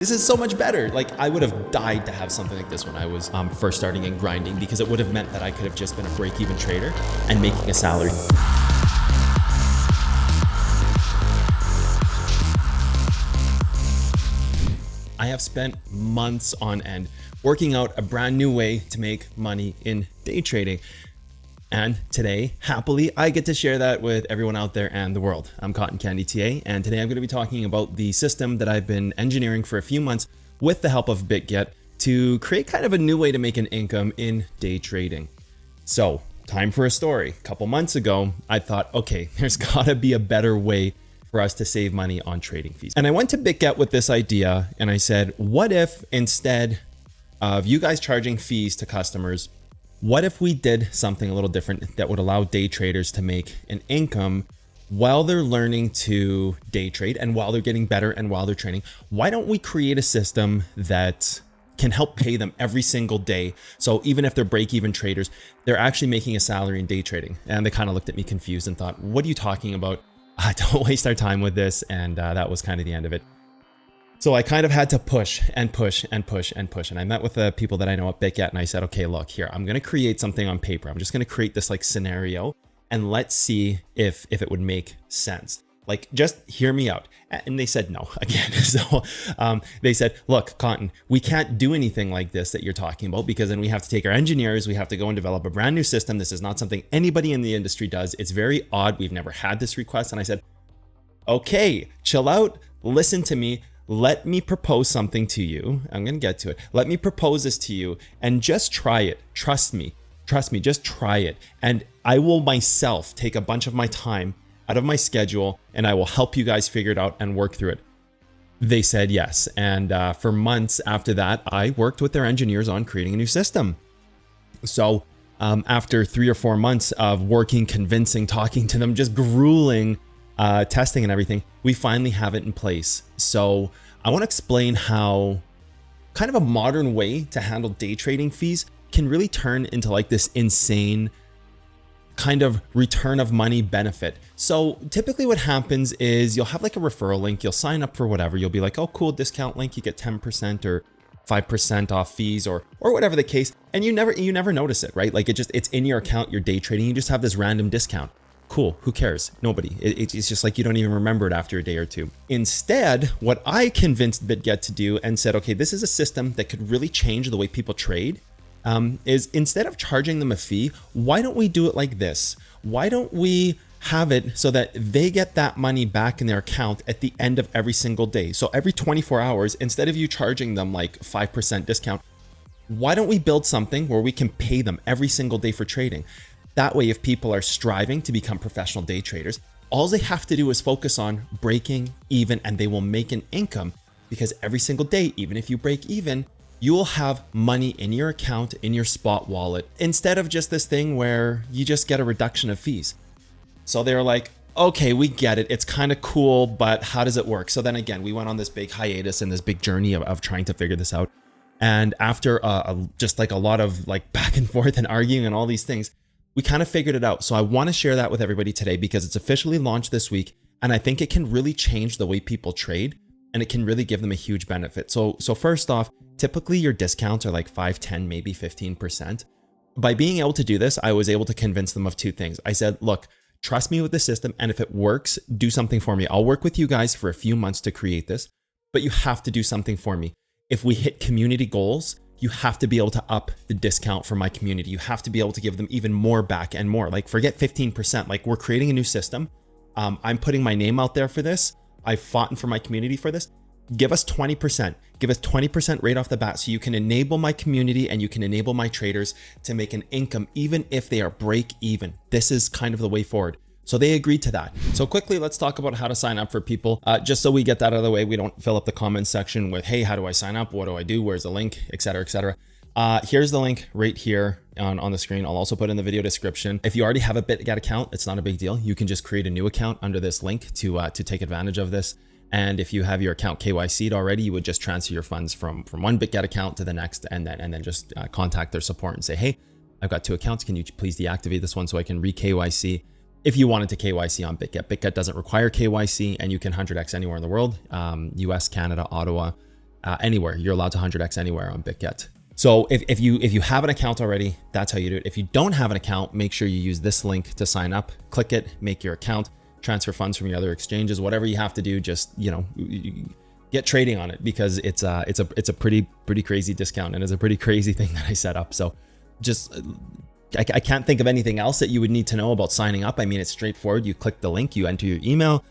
This is so much better. Like, I would have died to have something like this when I was first starting and grinding, because it would have meant that I could have just been a break-even trader and making a salary. I have spent months on end working out a brand new way to make money in day trading. And today, happily, I get to share that with everyone out there and the world. I'm Cotton Candy TA, and today I'm going to be talking about the system that I've been engineering for a few months with the help of BitGet to create kind of a new way to make an income in day trading. So, time for a story. A couple months ago, I thought, okay, there's got to be a better way for us to save money on trading fees. And I went to BitGet with this idea and I said, what if instead of you guys charging fees to customers, what if we did something a little different that would allow day traders to make an income while they're learning to day trade and while they're getting better and while they're training? Why don't we create a system that can help pay them every single day? So even if they're break-even traders, they're actually making a salary in day trading. And they kind of looked at me confused and thought, what are you talking about? Don't waste our time with this. And that was kind of the end of it. So I kind of had to push and push and push and push. And I met with the people that I know at BitGet and I said, okay, look here, I'm going to create something on paper. I'm just going to create this like scenario and let's see if it would make sense. Like, just hear me out. And they said no again. So they said, look, Cotton, we can't do anything like this that you're talking about, because then we have to take our engineers, we have to go and develop a brand new system. This is not something anybody in the industry does. It's very odd. We've never had this request. And I said, okay, chill out, listen to me. Let me propose something to you. I'm going to get to it. Let me propose this to you and just try it. Trust me, just try it. And I will myself take a bunch of my time out of my schedule and I will help you guys figure it out and work through it. They said yes. And for months after that, I worked with their engineers on creating a new system. So after 3 or 4 months of working, convincing, talking to them, just grueling, testing and everything, we finally have it in place. So I want to explain how kind of a modern way to handle day trading fees can really turn into like this insane kind of return of money benefit. So typically what happens is you'll have like a referral link, you'll sign up for whatever, you'll be like, oh cool, discount link, you get 10% or 5% off fees or whatever the case, and you never notice it, right? Like it's in your account, you're day trading, you just have this random discount. Cool, who cares? Nobody. It's just like you don't even remember it after a day or two. Instead, what I convinced BitGet to do and said, okay, this is a system that could really change the way people trade, is instead of charging them a fee, why don't we do it like this? Why don't we have it so that they get that money back in their account at the end of every single day? So every 24 hours, instead of you charging them like 5% discount, why don't we build something where we can pay them every single day for trading? That way, if people are striving to become professional day traders, all they have to do is focus on breaking even and they will make an income, because every single day, even if you break even, you will have money in your account, in your spot wallet, instead of just this thing where you just get a reduction of fees. So they're like, okay, we get it. It's kind of cool, but how does it work? So then again, we went on this big hiatus and this big journey of trying to figure this out. And after just like a lot of like back and forth and arguing and all these things, we kind of figured it out. So I want to share that with everybody today because it's officially launched this week. And I think it can really change the way people trade and it can really give them a huge benefit. So first off, typically your discounts are like 5, 10, maybe 15%. By being able to do this, I was able to convince them of 2 things. I said, look, trust me with the system. And if it works, do something for me. I'll work with you guys for a few months to create this, but you have to do something for me. If we hit community goals, you have to be able to up the discount for my community. You have to be able to give them even more back and more. Like forget 15%, like we're creating a new system. I'm putting my name out there for this. I fought for my community for this. Give us 20%, give us 20% right off the bat so you can enable my community and you can enable my traders to make an income, even if they are break even. This is kind of the way forward. So they agreed to that. So quickly, let's talk about how to sign up for people. Just so we get that out of the way, we don't fill up the comments section with, hey, how do I sign up? What do I do? Where's the link? Et cetera, et cetera. Here's the link right here on the screen. I'll also put in the video description. If you already have a BitGet account, it's not a big deal. You can just create a new account under this link to take advantage of this. And if you have your account KYC'd already, you would just transfer your funds from one BitGet account to the next, and then just contact their support and say, hey, I've got 2 accounts. Can you please deactivate this one so I can re-KYC? If you wanted to KYC on BitGet doesn't require KYC and you can 100x anywhere in the world, US, Canada, Ottawa, anywhere. You're allowed to 100x anywhere on BitGet. So if you have an account already, that's how you do it. If you don't have an account, make sure you use this link to sign up. Click it, make your account, transfer funds from your other exchanges, whatever you have to do. Just get trading on it, because it's a pretty crazy discount, and it's a pretty crazy thing that I set up. So just I can't think of anything else that you would need to know about signing up. I mean, it's straightforward. You click the link, you enter your email,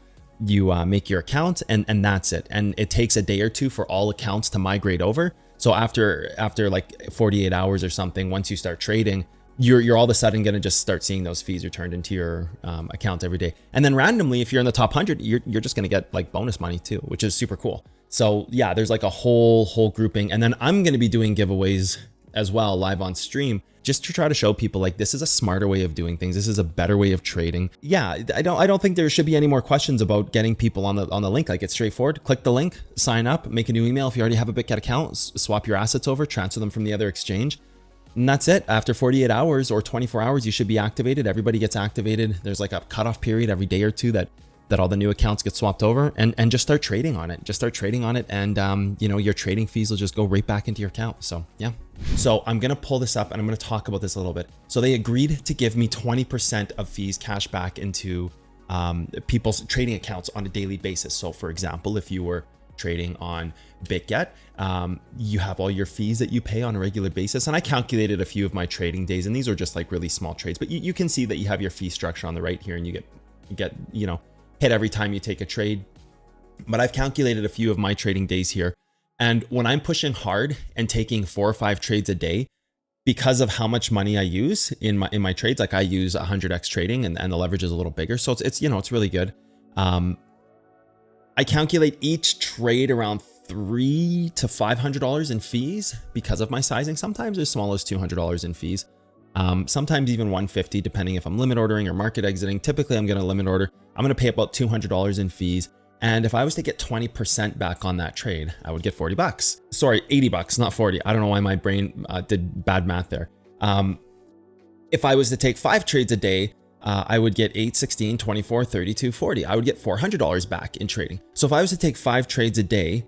you make your account, and that's it. And it takes a day or two for all accounts to migrate over. So after like 48 hours or something, once you start trading, you're all of a sudden going to just start seeing those fees returned into your account every day. And then randomly, if you're in the top 100, you're just going to get like bonus money too, which is super cool. So yeah, there's like a whole grouping. And then I'm going to be doing giveaways as well live on stream, just to try to show people like this is a smarter way of doing things. This is a better way of trading. Yeah, I don't think there should be any more questions about getting people on the link. Like, it's straightforward. Click the link, sign up, make a new email. If you already have a BitGet account, swap your assets over, transfer them from the other exchange. And that's it. After 48 hours or 24 hours, you should be activated. Everybody gets activated. There's like a cutoff period every day or two that all the new accounts get swapped over, and just start trading on it. Just start trading on it, and your trading fees will just go right back into your account. So yeah. So I'm gonna pull this up and I'm gonna talk about this a little bit. So they agreed to give me 20% of fees cash back into people's trading accounts on a daily basis. So for example, if you were trading on BitGet, you have all your fees that you pay on a regular basis. And I calculated a few of my trading days, and these are just like really small trades, but you can see that you have your fee structure on the right here, and you get hit every time you take a trade. But I've calculated a few of my trading days here. And when I'm pushing hard and taking 4 or 5 trades a day, because of how much money I use in my trades, like I use 100x trading, and the leverage is a little bigger. So it's really good. I calculate each trade around $300 to $500 in fees because of my sizing. Sometimes as small as $200 in fees. Sometimes even $150, depending if I'm limit ordering or market exiting. Typically I'm going to limit order. I'm going to pay about $200 in fees. And if I was to get 20% back on that trade, I would get $40. Sorry, $80, not 40. I don't know why my brain did bad math there. If I was to take 5 trades a day, I would get 8, 16, 24, 32, 40. I would get $400 back in trading. So if I was to take 5 trades a day,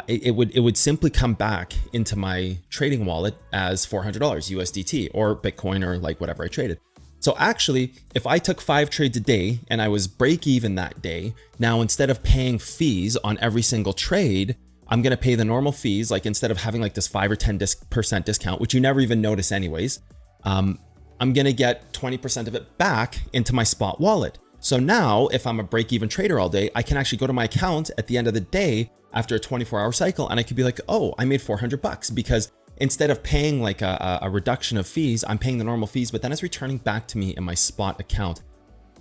it would simply come back into my trading wallet as $400 USDT or Bitcoin or like whatever I traded. So actually, if I took 5 trades a day and I was break even that day, now instead of paying fees on every single trade, I'm going to pay the normal fees. Like instead of having like this 5 or 10% discount, which you never even notice anyways, I'm going to get 20% of it back into my spot wallet. So now if I'm a break even trader all day, I can actually go to my account at the end of the day after a 24-hour cycle, and I could be like, oh, I made $400 because instead of paying like a reduction of fees, I'm paying the normal fees, but then it's returning back to me in my spot account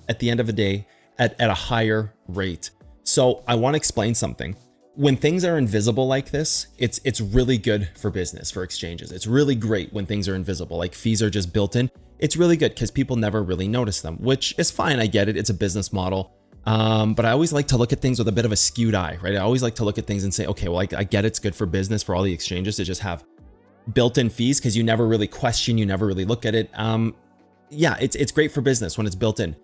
at the end of the day at a higher rate. So I want to explain something. When things are invisible like this, it's really good for business, for exchanges. It's really great when things are invisible, like fees are just built in. It's really good because people never really notice them, which is fine. I get it. It's a business model. But I always like to look at things with a bit of a skewed eye, right? I always like to look at things and say, okay, well, I get it's good for business for all the exchanges to just have built-in fees because you never really question, you never really look at it. Yeah, it's great for business when it's built in.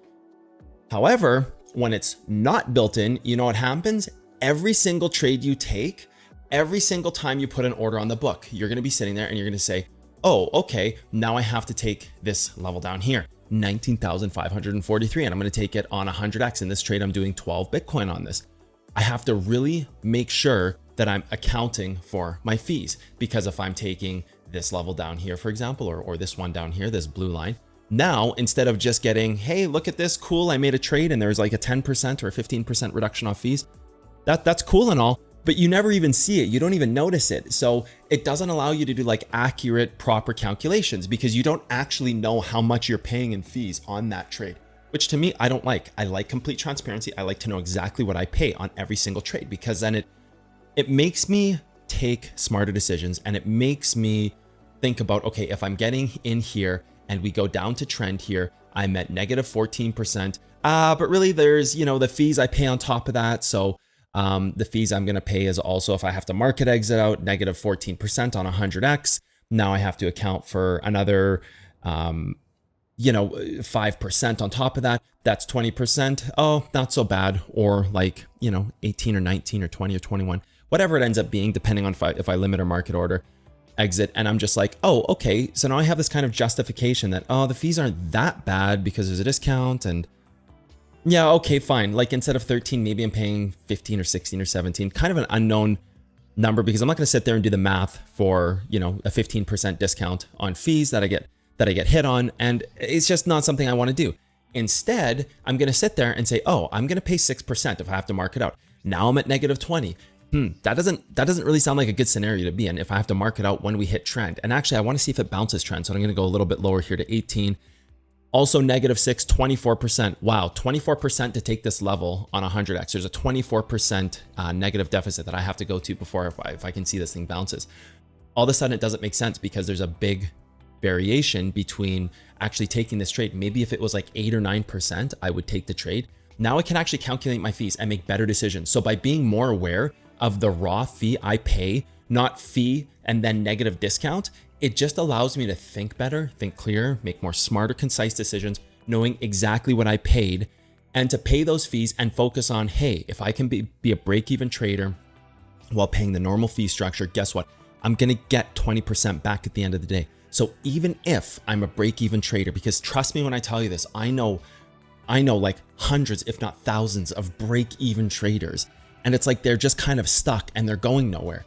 However, when it's not built in, you know what happens? Every single trade you take, every single time you put an order on the book, you're going to be sitting there and you're going to say, oh, okay, now I have to take this level down here, 19,543, and I'm going to take it on 100x. In this trade, I'm doing 12 Bitcoin on this. I have to really make sure that I'm accounting for my fees, because if I'm taking this level down here, for example, or this one down here, this blue line, now instead of just getting, hey, look at this, cool, I made a trade and there's like a 10% or a 15% reduction off fees, that's cool and all, but you never even see it. You don't even notice it. So it doesn't allow you to do like accurate, proper calculations because you don't actually know how much you're paying in fees on that trade, which to me, I don't like. I like complete transparency. I like to know exactly what I pay on every single trade because then it makes me take smarter decisions, and it makes me think about, okay, if I'm getting in here and we go down to trend here, I'm at negative 14%. But really there's, the fees I pay on top of that. So the fees I'm going to pay is also, if I have to market exit out, negative 14% on 100x. Now I have to account for another, 5% on top of that. That's 20%. Oh, not so bad. Or like, 18 or 19 or 20 or 21. whatever it ends up being, depending on if I limit or market order exit. And I'm just like, oh, okay. So now I have this kind of justification that, oh, the fees aren't that bad because there's a discount. And yeah, okay, fine. Like instead of 13, maybe I'm paying 15 or 16 or 17, kind of an unknown number, because I'm not going to sit there and do the math for, you know, a 15% discount on fees that I get hit on. And it's just not something I want to do. Instead, I'm going to sit there and say, oh, I'm going to pay 6% if I have to mark it out. Now I'm at negative 20. That doesn't really sound like a good scenario to be in if I have to mark it out when we hit trend. And actually, I want to see if it bounces trend. So I'm going to go a little bit lower here to 18. Also negative 6, 24%. Wow, 24% to take this level on 100x. There's a 24% negative deficit that I have to go to before if I can see this thing bounces. All of a sudden, it doesn't make sense because there's a big variation between actually taking this trade. Maybe if it was like 8 or 9%, I would take the trade. Now I can actually calculate my fees and make better decisions. So by being more aware of the raw fee I pay, not fee and then negative discount, it just allows me to think better, think clearer, make more smarter, concise decisions, knowing exactly what I paid, and to pay those fees and focus on, hey, if I can be a break-even trader while paying the normal fee structure, guess what? I'm gonna get 20% back at the end of the day. So even if I'm a break-even trader, because trust me when I tell you this, I know like hundreds, if not thousands of break-even traders, and it's like they're just kind of stuck and they're going nowhere.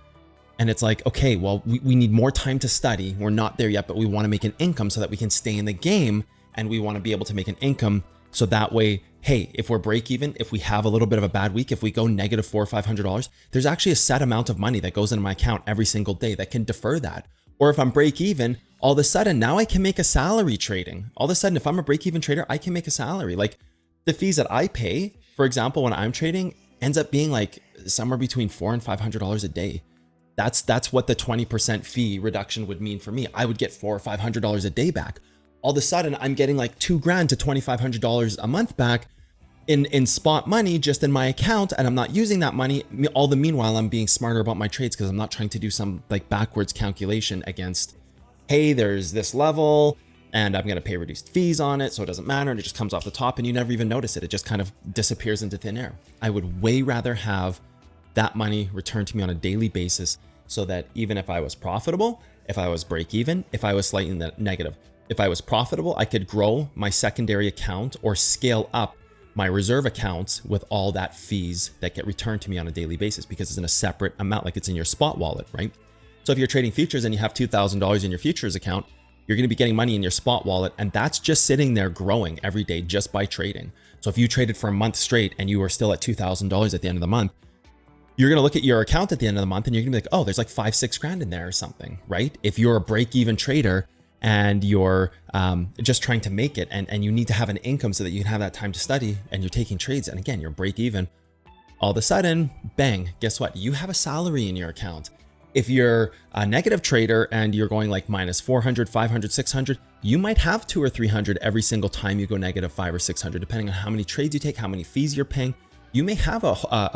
And it's like, okay, well, we need more time to study. We're not there yet, but we want to make an income so that we can stay in the game, and we want to be able to make an income so that way, hey, if we're break even, if we have a little bit of a bad week, if we go negative $400 or $500, there's actually a set amount of money that goes into my account every single day that can defer that. Or if I'm break even, all of a sudden now I can make a salary trading. All of a sudden, if I'm a break even trader, I can make a salary. Like the fees that I pay, for example, when I'm trading, ends up being like somewhere between $400 and $500 a day. That's what the 20% fee reduction would mean for me. I would get $400 or $500 a day back. All of a sudden, I'm getting like $2,000 to $2,500 a month back in spot money just in my account, and I'm not using that money. All the meanwhile, I'm being smarter about my trades because I'm not trying to do some like backwards calculation against, hey, there's this level and I'm going to pay reduced fees on it, so it doesn't matter, and it just comes off the top and you never even notice it. It just kind of disappears into thin air. I would way rather have that money returned to me on a daily basis, so that even if I was profitable, if I was break even, if I was slightly negative, if I was profitable, I could grow my secondary account or scale up my reserve accounts with all that fees that get returned to me on a daily basis, because it's in a separate amount, like it's in your spot wallet, right? So if you're trading futures and you have $2,000 in your futures account, you're going to be getting money in your spot wallet, and that's just sitting there growing every day just by trading. So if you traded for a month straight and you were still at $2,000 at the end of the month, you're going to look at your account at the end of the month and you're going to be like, oh, there's like $5-6 grand in there or something, right? If you're a break-even trader and you're just trying to make it, and you need to have an income so that you can have that time to study, and you're taking trades, and again, you're break even, all of a sudden, bang, guess what? You have a salary in your account. If you're a negative trader and you're going like minus 400, 500, 600, you might have 200 or 300 every single time you go negative 500 or 600, depending on how many trades you take, how many fees you're paying. You may have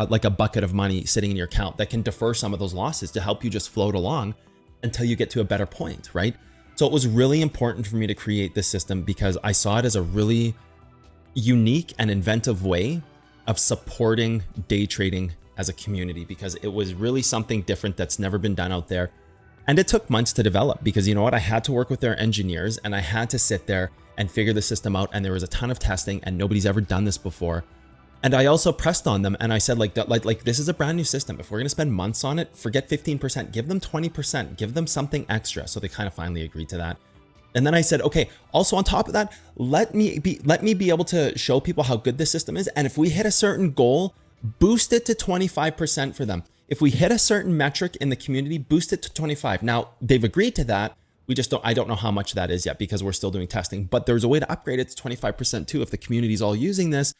like a bucket of money sitting in your account that can defer some of those losses to help you just float along until you get to a better point, right? So it was really important for me to create this system because I saw it as a really unique and inventive way of supporting day trading as a community, because it was really something different that's never been done out there. And it took months to develop because, you know what, I had to work with their engineers and I had to sit there and figure the system out. And there was a ton of testing and nobody's ever done this before. And I also pressed on them and I said, like this is a brand new system. If we're going to spend months on it, forget 15%, give them 20%, give them something extra. So they kind of finally agreed to that. And then I said, okay, also on top of that, let me be able to show people how good this system is. And if we hit a certain goal, boost it to 25% for them. If we hit a certain metric in the community, boost it to 25. Now they've agreed to that. I don't know how much that is yet because we're still doing testing, but there's a way to upgrade it to 25% too if the community's all using this.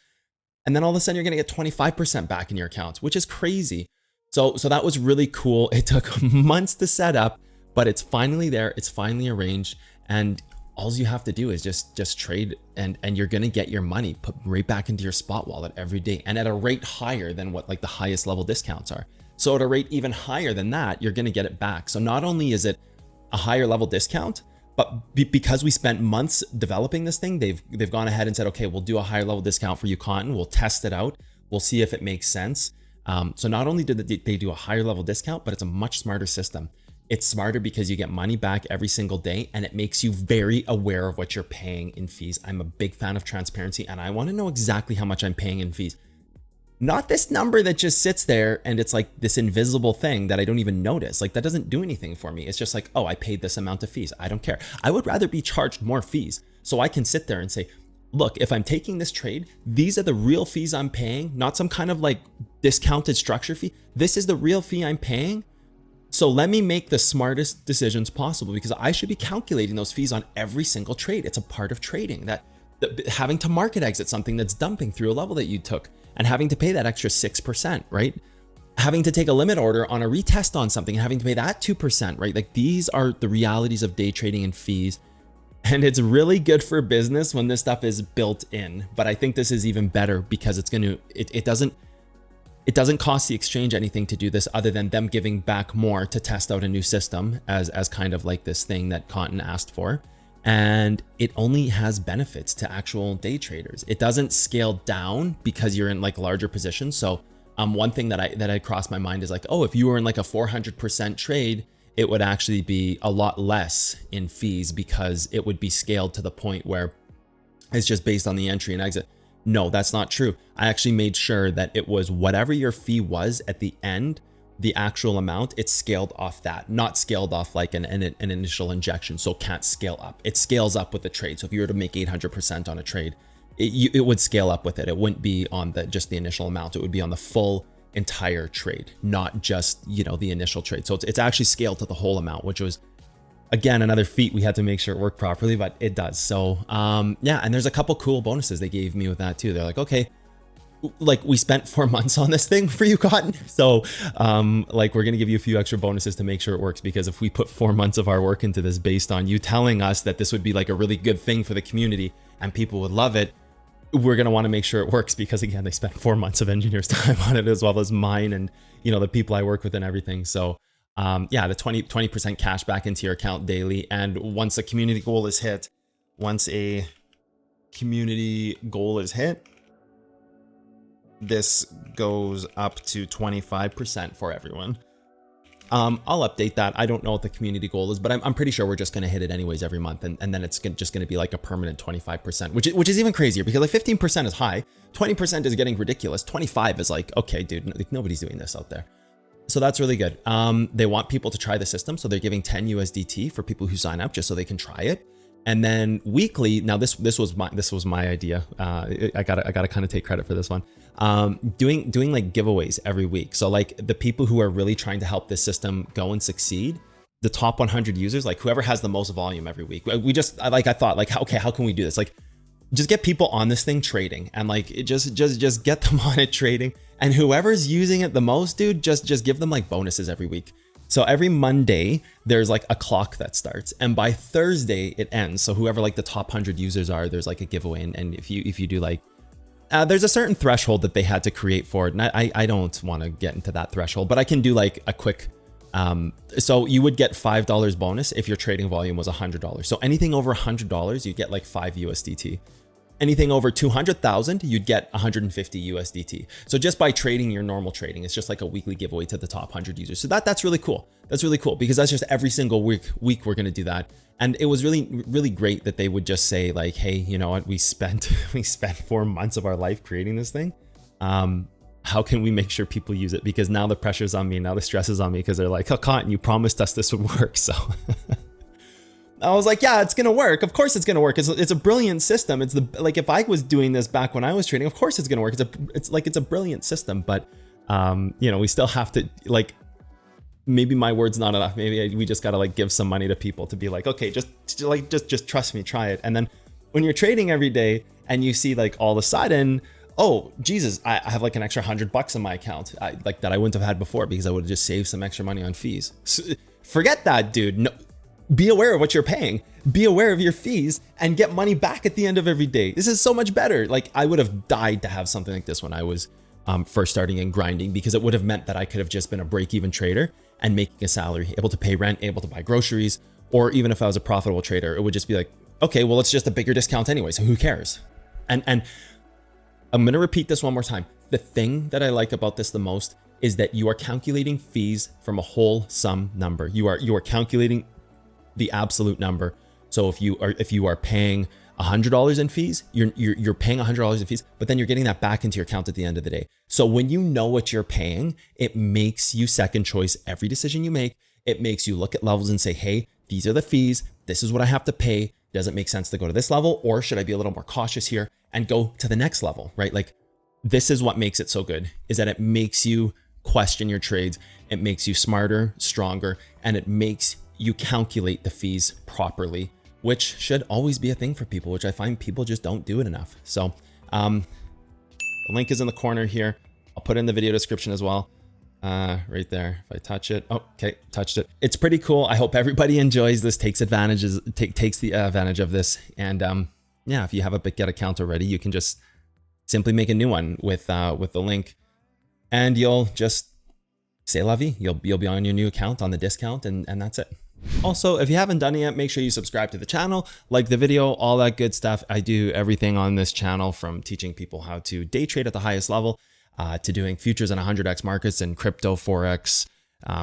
And then all of a sudden you're going to get 25% back in your accounts, which is crazy. So that was really cool. It took months to set up, but it's finally there. It's finally arranged. And all you have to do is just trade, and you're going to get your money put right back into your spot wallet every day, and at a rate higher than what like the highest level discounts are. So at a rate even higher than that, you're going to get it back. So not only is it a higher level discount, but because we spent months developing this thing, they've gone ahead and said, okay, we'll do a higher level discount for you, Cotton. We'll test it out. We'll see if it makes sense. So not only do they do a higher level discount, but it's a much smarter system. It's smarter because you get money back every single day, and it makes you very aware of what you're paying in fees. I'm a big fan of transparency, and I want to know exactly how much I'm paying in fees. Not this number that just sits there and it's like this invisible thing that I don't even notice. Like that doesn't do anything for me. It's just like, oh, I paid this amount of fees. I don't care. I would rather be charged more fees so I can sit there and say, look, if I'm taking this trade, these are the real fees I'm paying, not some kind of like discounted structure fee. This is the real fee I'm paying. So let me make the smartest decisions possible, because I should be calculating those fees on every single trade. It's a part of trading, that having to market exit something that's dumping through a level that you took and having to pay that extra 6%, right? Having to take a limit order on a retest on something and having to pay that 2%, right? Like these are the realities of day trading and fees. And it's really good for business when this stuff is built in. But I think this is even better because it doesn't cost the exchange anything to do this other than them giving back more to test out a new system as kind of like this thing that Contine asked for. And it only has benefits to actual day traders. It doesn't scale down because you're in like larger positions. So one thing that I crossed my mind is like, oh, if you were in like a 400% trade, it would actually be a lot less in fees because it would be scaled to the point where it's just based on the entry and exit. No, that's not true. I actually made sure that it was whatever your fee was at the end, the actual amount, it's scaled off that, not scaled off like an initial injection. So it can't scale up. It scales up with the trade. So if you were to make 800% on a trade, it would scale up with it. It wouldn't be on just the initial amount. It would be on the full entire trade, not just, the initial trade. So it's actually scaled to the whole amount, which was, again, another feat. We had to make sure it worked properly, but it does. So yeah, and there's a couple cool bonuses they gave me with that too. They're like, okay, like we spent 4 months on this thing for you, Cotton. So like we're gonna give you a few extra bonuses to make sure it works, because if we put 4 months of our work into this based on you telling us that this would be like a really good thing for the community and people would love it, we're going to want to make sure it works, because again, they spent 4 months of engineers' time on it, as well as mine and the people I work with and everything. So yeah, the 20% cash back into your account daily. And once a community goal is hit, this goes up to 25% for everyone. I'll update that. I don't know what the community goal is, but I'm pretty sure we're just going to hit it anyways every month. And then it's just going to be like a permanent 25%, which is even crazier, because like 15% is high. 20% is getting ridiculous. 25 is like, okay, dude, nobody's doing this out there. So that's really good. They want people to try the system. So they're giving 10 USDT for people who sign up just so they can try it. And then weekly, now this was my idea. I gotta kind of take credit for this one. Doing like giveaways every week. So like the people who are really trying to help this system go and succeed, the top 100 users, like whoever has the most volume every week. I thought like, okay, how can we do this? Like just get people on this thing trading, and like just get them on it trading. And whoever's using it the most, dude, just give them like bonuses every week. So every Monday, there's like a clock that starts, and by Thursday it ends. So whoever like the top 100 users are, there's like a giveaway. And if you do like, there's a certain threshold that they had to create for it. And I don't want to get into that threshold, but I can do like a quick, so you would get $5 bonus if your trading volume was $100. So anything over $100, you get like 5 USDT. Anything over 200,000, you'd get 150 USDT. So just by trading your normal trading, it's just like a weekly giveaway to the top 100 users. So that's really cool. That's really cool, because that's just every single week we're going to do that. And it was really great that they would just say like, hey, you know what? We spent 4 months of our life creating this thing. How can we make sure people use it? Because now the pressure's on me. Now the stress is on me, because they're like, oh, Cotton, you promised us this would work. So I was like, yeah, it's going to work. Of course it's going to work. It's a brilliant system. It's like, if I was doing this back when I was trading, of course it's going to work. It's a brilliant system, but we still have to, like, maybe my word's not enough. Maybe we just got to like give some money to people to be like, okay, just trust me, try it. And then when you're trading every day and you see like all of a sudden, oh, Jesus, I have like an extra $100 in my account, like that I wouldn't have had before, because I would have just saved some extra money on fees. So, forget that, dude. No. Be aware of what you're paying, be aware of your fees, and get money back at the end of every day. This is so much better. Like I would have died to have something like this when I was first starting and grinding, because it would have meant that I could have just been a break-even trader and making a salary, able to pay rent, able to buy groceries, or even if I was a profitable trader, it would just be like, okay, well, it's just a bigger discount anyway, so who cares? And I'm going to repeat this one more time. the thing that I like about this the most is that you are calculating fees from a whole sum number. You are calculating the absolute number. So if you are paying $100 in fees, you're paying $100 in fees, but then you're getting that back into your account at the end of the day. So when you know what you're paying, it makes you second choice every decision you make. It makes you look at levels and say, hey, these are the fees. This is what I have to pay. Does it make sense to go to this level, or should I be a little more cautious here and go to the next level, right? Like, this is what makes it so good, is that it makes you question your trades. It makes you smarter, stronger, and it makes you calculate the fees properly, which should always be a thing for people, which I find people just don't do it enough. So the link is in the corner here. I'll put it in the video description as well. Right there. If I touch it, oh, okay, touched it. It's pretty cool. I hope everybody enjoys this, takes the advantage of this. And yeah, if you have a BitGet account already, you can just simply make a new one with the link, and you'll just say la vie. You'll be on your new account on the discount, and that's it. Also, if you haven't done it yet, make sure you subscribe to the channel, like the video, all that good stuff. I do everything on this channel, from teaching people how to day trade at the highest level, to doing futures on 100x markets and crypto, forex,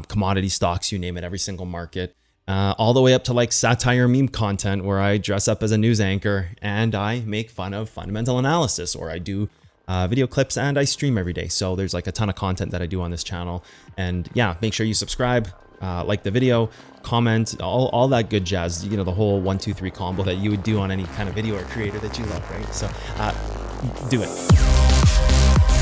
commodity stocks, you name it, every single market, all the way up to like satire meme content where I dress up as a news anchor and I make fun of fundamental analysis, or I do video clips and I stream every day. So there's like a ton of content that I do on this channel. And yeah, make sure you subscribe, like the video, comment, all that good jazz, you know, the whole 1, 2, 3 combo that you would do on any kind of video or creator that you love, right? So do it.